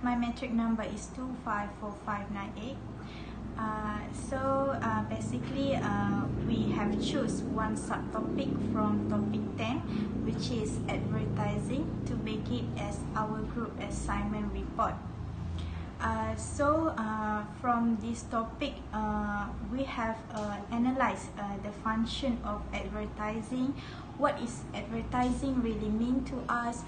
My metric number is 254598. Basically, we have choose one subtopic from topic 10, which is advertising, to make it as our group assignment report. From this topic, we have analyzed the function of advertising. What is advertising really mean to us?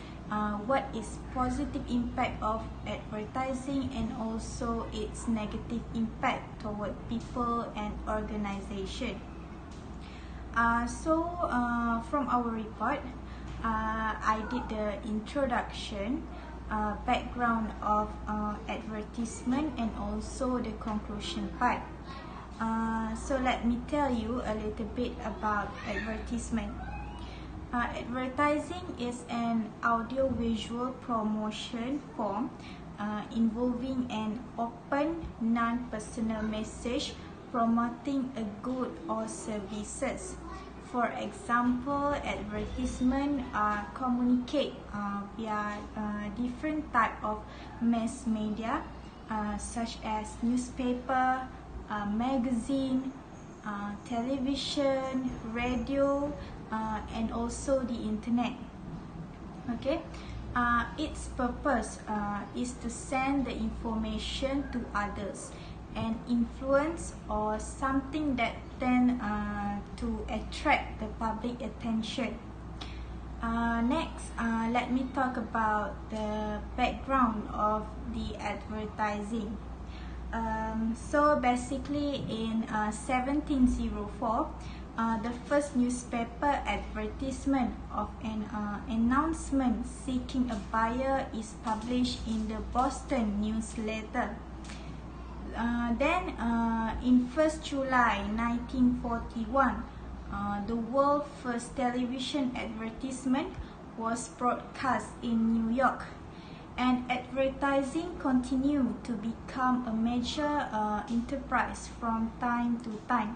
What is positive impact of advertising, and also its negative impact toward people and organization. From our report, I did the introduction, background of advertisement, and also the conclusion part. So let me tell you a little bit about advertisement. Advertising is an audiovisual promotion form involving an open, non-personal message promoting a good or services. For example, advertisement communicate via different type of mass media, such as newspaper, magazine, television, radio, and also the internet. Okay, its purpose is to send the information to others and influence or something that tend to attract the public attention. Next, let me talk about the background of the advertising. Basically in 1704, the first newspaper advertisement of an announcement seeking a buyer is published in the Boston Newsletter. Then in 1st July 1941, the world's first television advertisement was broadcast in New York, and advertising continued to become a major enterprise from time to time.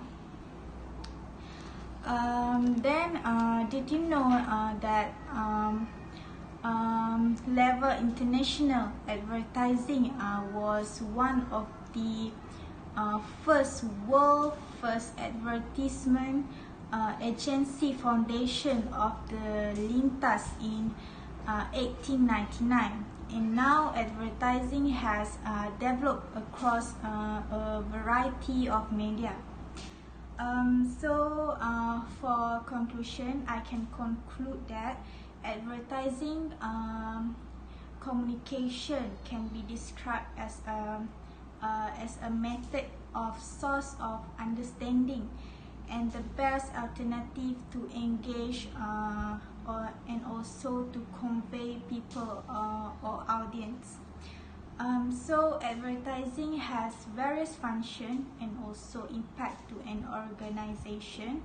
Did you know that Level International Advertising was one of the world first advertisement agency foundation of the Lintas in 1899, and now advertising has developed across a variety of media. For conclusion, I can conclude that advertising communication can be described as a method of source of understanding and the best alternative to engage and also to convey people or audience. Advertising has various functions and also impact to an organization.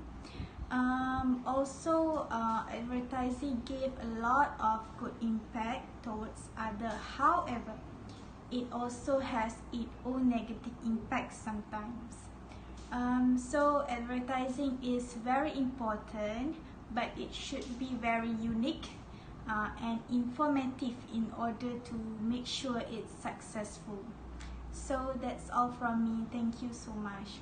Advertising give a lot of good impact towards others. However, it also has its own negative impact sometimes. Advertising is very important, but it should be very unique and informative in order to make sure it's successful. So that's all from me. Thank you so much.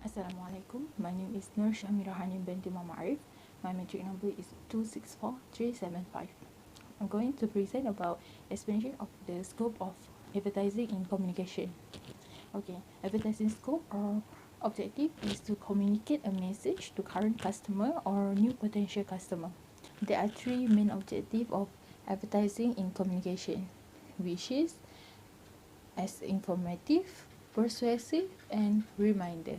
Assalamualaikum. My name is Nur Shamira Hanim binti Muhammad Arif. My metric number is 264375. I'm going to present about explanation of the scope of advertising in communication. Okay, advertising scope or objective is to communicate a message to current customer or new potential customer. There are three main objectives of advertising in communication, which is as informative, persuasive, and reminder.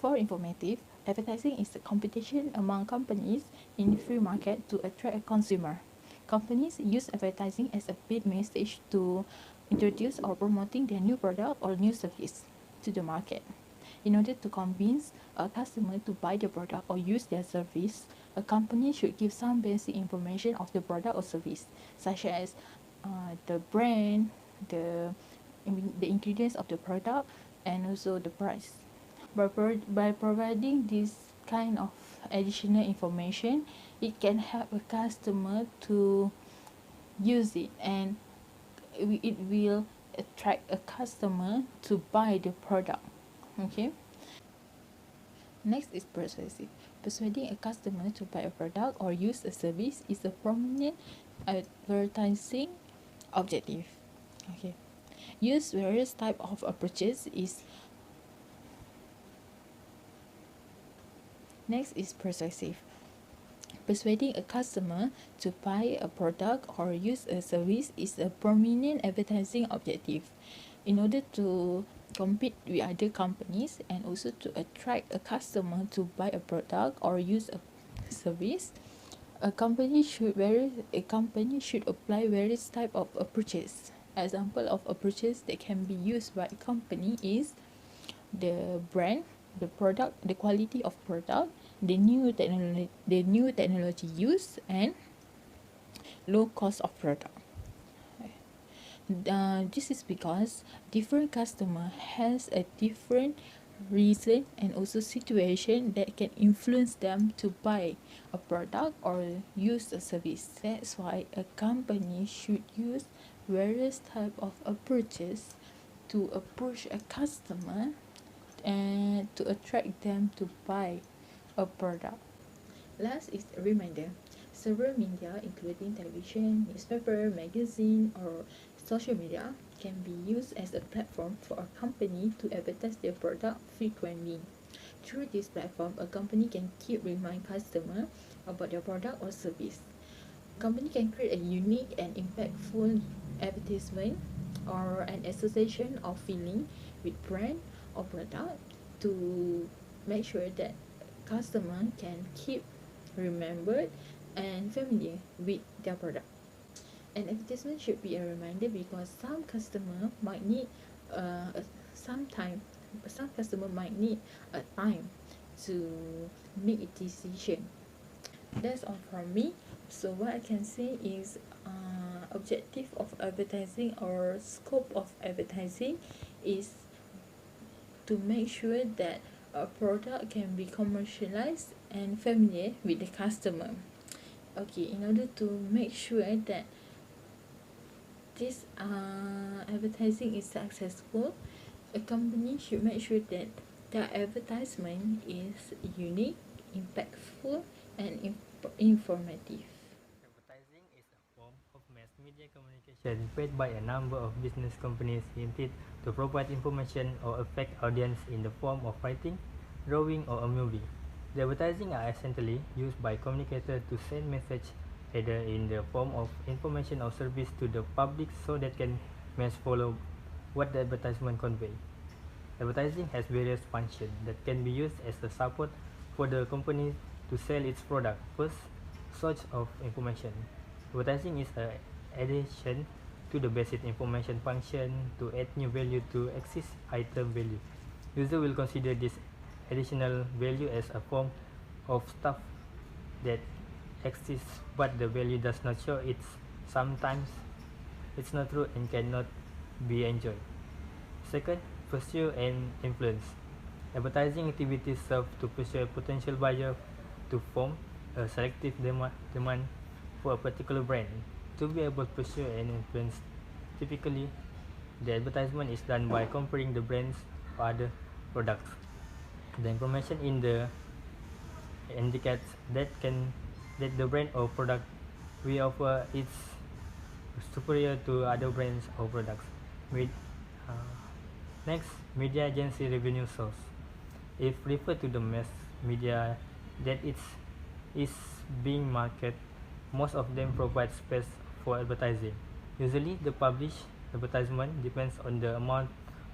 For informative, advertising is a competition among companies in the free market to attract a consumer. Companies use advertising as a paid message to introduce or promoting their new product or new service to the market. In order to convince a customer to buy the product or use their service, a company should give some basic information of the product or service, such as the brand, the ingredients of the product, and also the price. By providing this kind of additional information, it can help a customer to use it and it will attract a customer to buy the product. Okay. Next is persuasive. Persuading a customer to buy a product or use a service is a prominent advertising objective. Okay. Use various type of approaches is Next is persuasive. Persuading a customer to buy a product or use a service is a prominent advertising objective. In order to compete with other companies and also to attract a customer to buy a product or use a service, a company should apply various type of approaches. Example of approaches that can be used by a company is the brand, the product, the quality of product, the new technology used, and low cost of product. This is because different customer has a different reason and also situation that can influence them to buy a product or use a service. That's why a company should use various type of approaches to approach a customer and to attract them to buy a product. Last is a reminder. Several media, including television, newspaper, magazine, or social media, can be used as a platform for a company to advertise their product frequently. Through this platform, a company can keep remind customer about their product or service. Company can create a unique and impactful advertisement or an association of feeling with brand or product to make sure that customer can keep remembered and familiar with their product. An advertisement should be a reminder because some customer might need some time. Some customer might need a time to make a decision. That's all from me. So what I can say is objective of advertising or scope of advertising is to make sure that a product can be commercialized and familiar with the customer. Okay, in order to make sure that this advertising is successful, a company should make sure that their advertisement is unique, impactful, and informative. Advertising is a form of mass media communication paid by a number of business companies intended to provide information or affect audience in the form of writing, drawing, or a movie. The advertising are essentially used by communicators to send message either in the form of information or service to the public so that can mass follow what the advertisement convey. Advertising has various functions that can be used as a support for the company to sell its product. First, source of information. Advertising is an addition to the basic information function to add new value to existing item value. User will consider this additional value as a form of stuff that exists but the value does not show. Sometimes it's not true and cannot be enjoyed. Second, pursue and influence. Advertising activities serve to pursue a potential buyer to form a selective demand for a particular brand. To be able to pursue and influence, typically the advertisement is done by comparing the brands or other products. The information in the indicates that the brand or product we offer is superior to other brands or products. Next, media agency revenue source. If referred to the mass media that is being marketed, most of them provide space for advertising. Usually, the published advertisement depends on the amount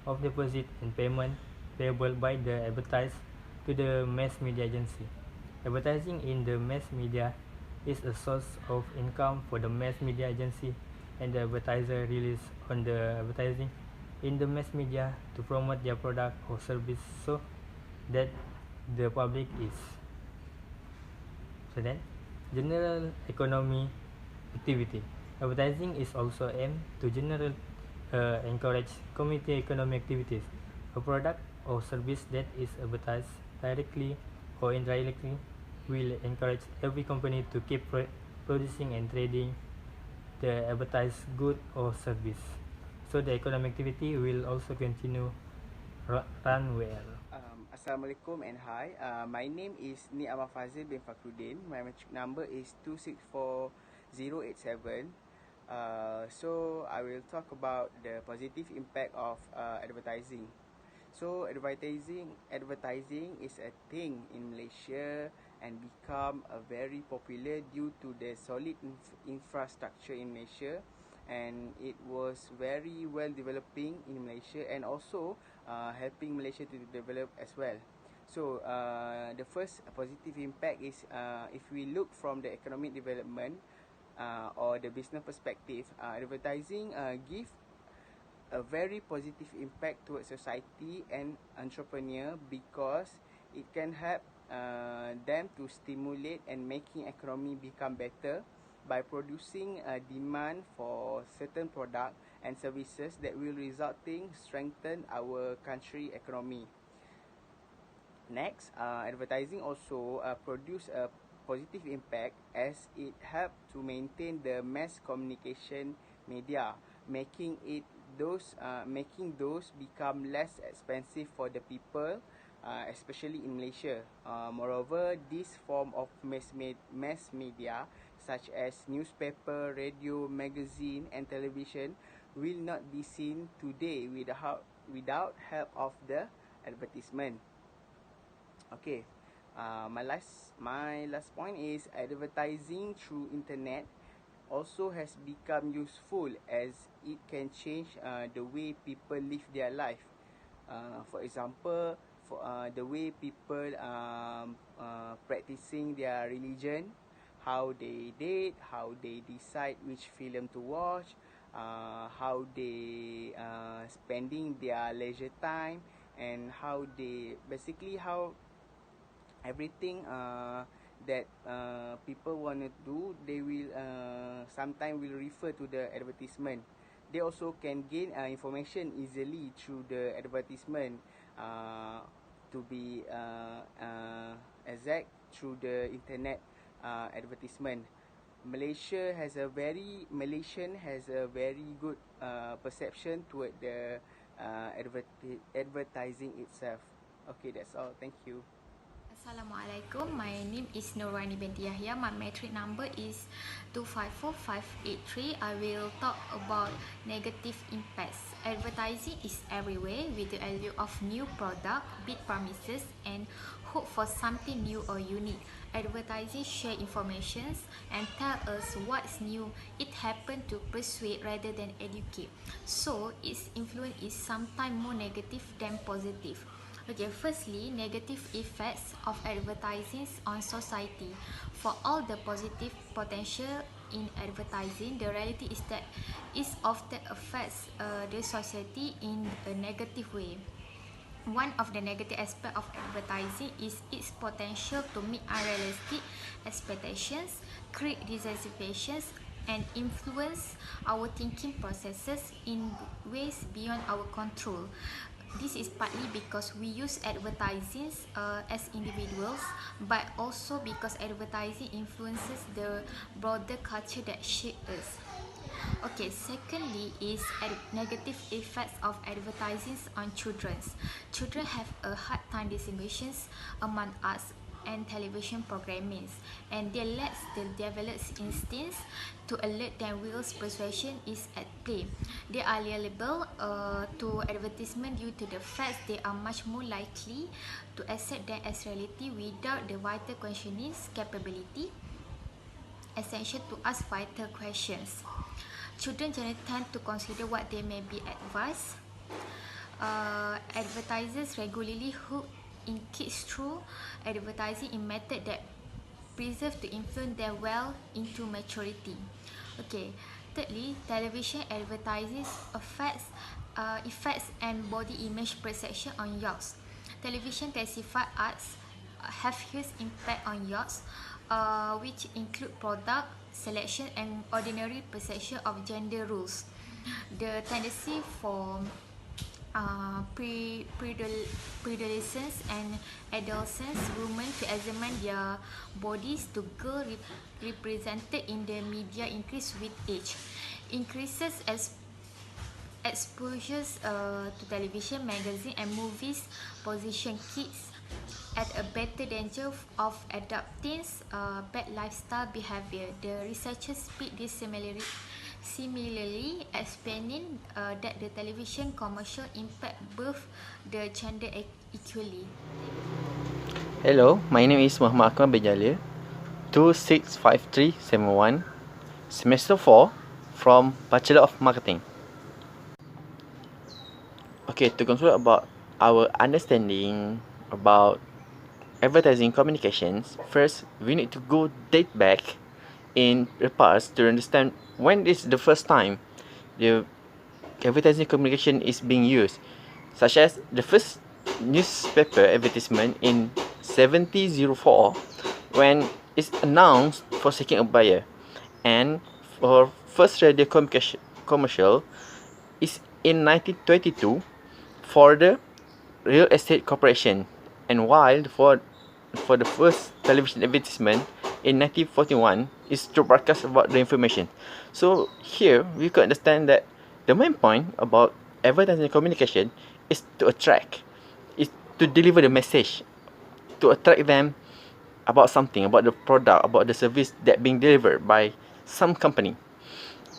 of deposit and payment payable by the advertiser to the mass media agency. Advertising in the mass media is a source of income for the mass media agency, and the advertiser relies on the advertising in the mass media to promote their product or service so that the public is. So then, general economy activity. Advertising is also aimed to encourage community economic activities. A product or service that is advertised directly or indirectly will encourage every company to keep producing and trading the advertised good or service. So the economic activity will also continue run well. Assalamualaikum and hi. My name is Ni Ahmad Fazil bin Fakhruddin. My matric number is 264087. So I will talk about the positive impact of advertising. So advertising is a thing in Malaysia and become very popular due to the solid infrastructure in Malaysia, and it was very well developing in Malaysia and also helping Malaysia to develop as well. So the first positive impact is if we look from the economic development or the business perspective, advertising give a very positive impact towards society and entrepreneur because it can help them to stimulate and making economy become better by producing a demand for certain product and services that will resulting strengthen our country economy. Next, advertising also produce a positive impact as it help to maintain the mass communication media, making those become less expensive for the people, especially in Malaysia. Moreover, this form of mass media such as newspaper, radio, magazine and television will not be seen today without help of the advertisement. Okay, my last point is advertising through internet also has become useful as it can change the way people live their life. For example, for the way people practicing their religion, how they date, how they decide which film to watch, how they spending their leisure time, and how they basically how everything that people want to do, they will sometimes will refer to the advertisement. They also can gain information easily through the advertisement, to be exact through the internet advertisement. Malaysian has a very good perception toward the advertising itself. Okay, that's all. Thank you. Assalamualaikum. My name is Nurani binti Yahya. My matric number is 254583. I will talk about negative impacts. Advertising is everywhere with the allure of new product, big promises, and hope for something new or unique. Advertising share information and tell us what's new. It happens to persuade rather than educate. So its influence is sometimes more negative than positive. Okay, firstly, negative effects of advertising on society. For all the positive potential in advertising, the reality is that it often affects the society in a negative way. One of the negative aspects of advertising is its potential to meet unrealistic expectations, create dissatisfactions, and influence our thinking processes in ways beyond our control. This is partly because we use advertising as individuals, but also because advertising influences the broader culture that shapes us. Okay, secondly is negative effects of advertising on children. Children have a hard time distinguishing among us and television programming, and they lack the developed instincts to alert them while persuasion is at play. They are liable to advertisement due to the fact they are much more likely to accept them as reality without the vital questioning capability essential to ask vital questions. Children generally tend to consider what they may be advised. Advertisers regularly hook in kids through advertising in method that preserve to influence them well into maturity. Okay, thirdly, television advertising effects and body image perception on youths. Television classified arts have huge impact on youths, which include product selection and ordinary perception of gender roles. The tendency for preadolescents and adolescents, women to examine their bodies to girls represented in the media increase with age. Increases as exposures to television, magazine and movies position kids at a better danger of adopting bad lifestyle behavior. The researchers speak this similarly explaining that the television commercial impact both the gender equally. Hello, my name is Muhammad Akmal Bejalia, 265371, semester 4 from Bachelor of Marketing. Okay, to conclude about our understanding about advertising communications, first we need to go date back in the past to understand when is the first time the advertising communication is being used, such as the first newspaper advertisement in 1704 when it's announced for seeking a buyer, and for first radio commercial is in 1922 for the real estate corporation, and while for the first television advertisement in 1941 is to broadcast about the information. So here we could understand that the main point about advertising communication is to attract, is to deliver the message, to attract them about something, about the product, about the service that being delivered by some company.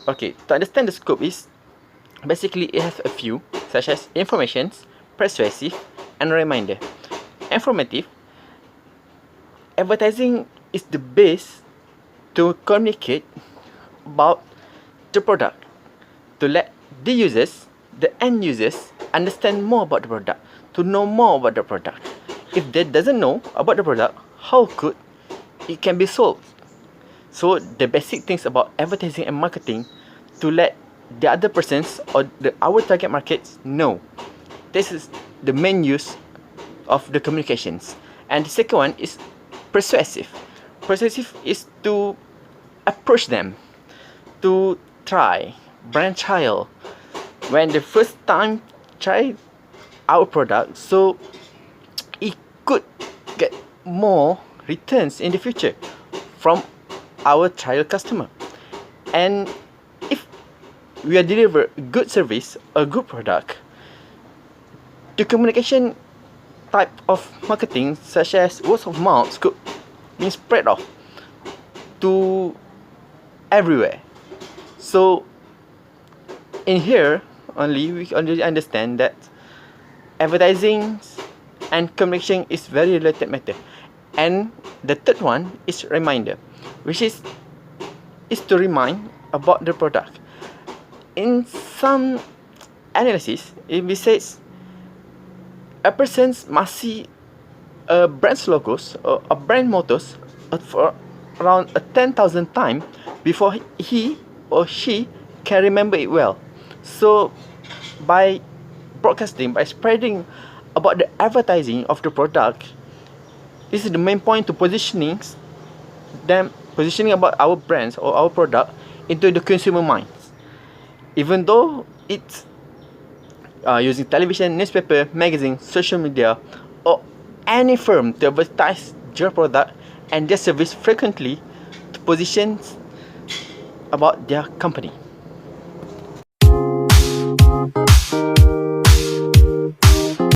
Okay, to understand the scope is basically it has a few, such as informations, persuasive, and reminder. Informative, advertising is the base to communicate about the product, to let the users, the end users, understand more about the product, to know more about the product. If they doesn't know about the product, how could it can be sold? So the basic things about advertising and marketing to let the other persons or our target markets know. This is the main use of the communications. And the second one is persuasive. Persuasive is to approach them, to try, brand trial. When the first time try our product, so it could get more returns in the future from our trial customer. And if we are deliver good service, a good product, the communication type of marketing such as word of mouth could be spread off to everywhere. So in here only we only understand that advertising and communication is very related matter. And the third one is reminder, which is to remind about the product. In some analysis, it says a person must see a brand's logos or a brand mottos for around 10,000 times before he or she can remember it well. So by broadcasting, by spreading about the advertising of the product, this is the main point to positioning about our brands or our product into the consumer minds. Even though it's using television, newspaper, magazine, social media, or any firm to advertise their product and their service frequently to position about their company.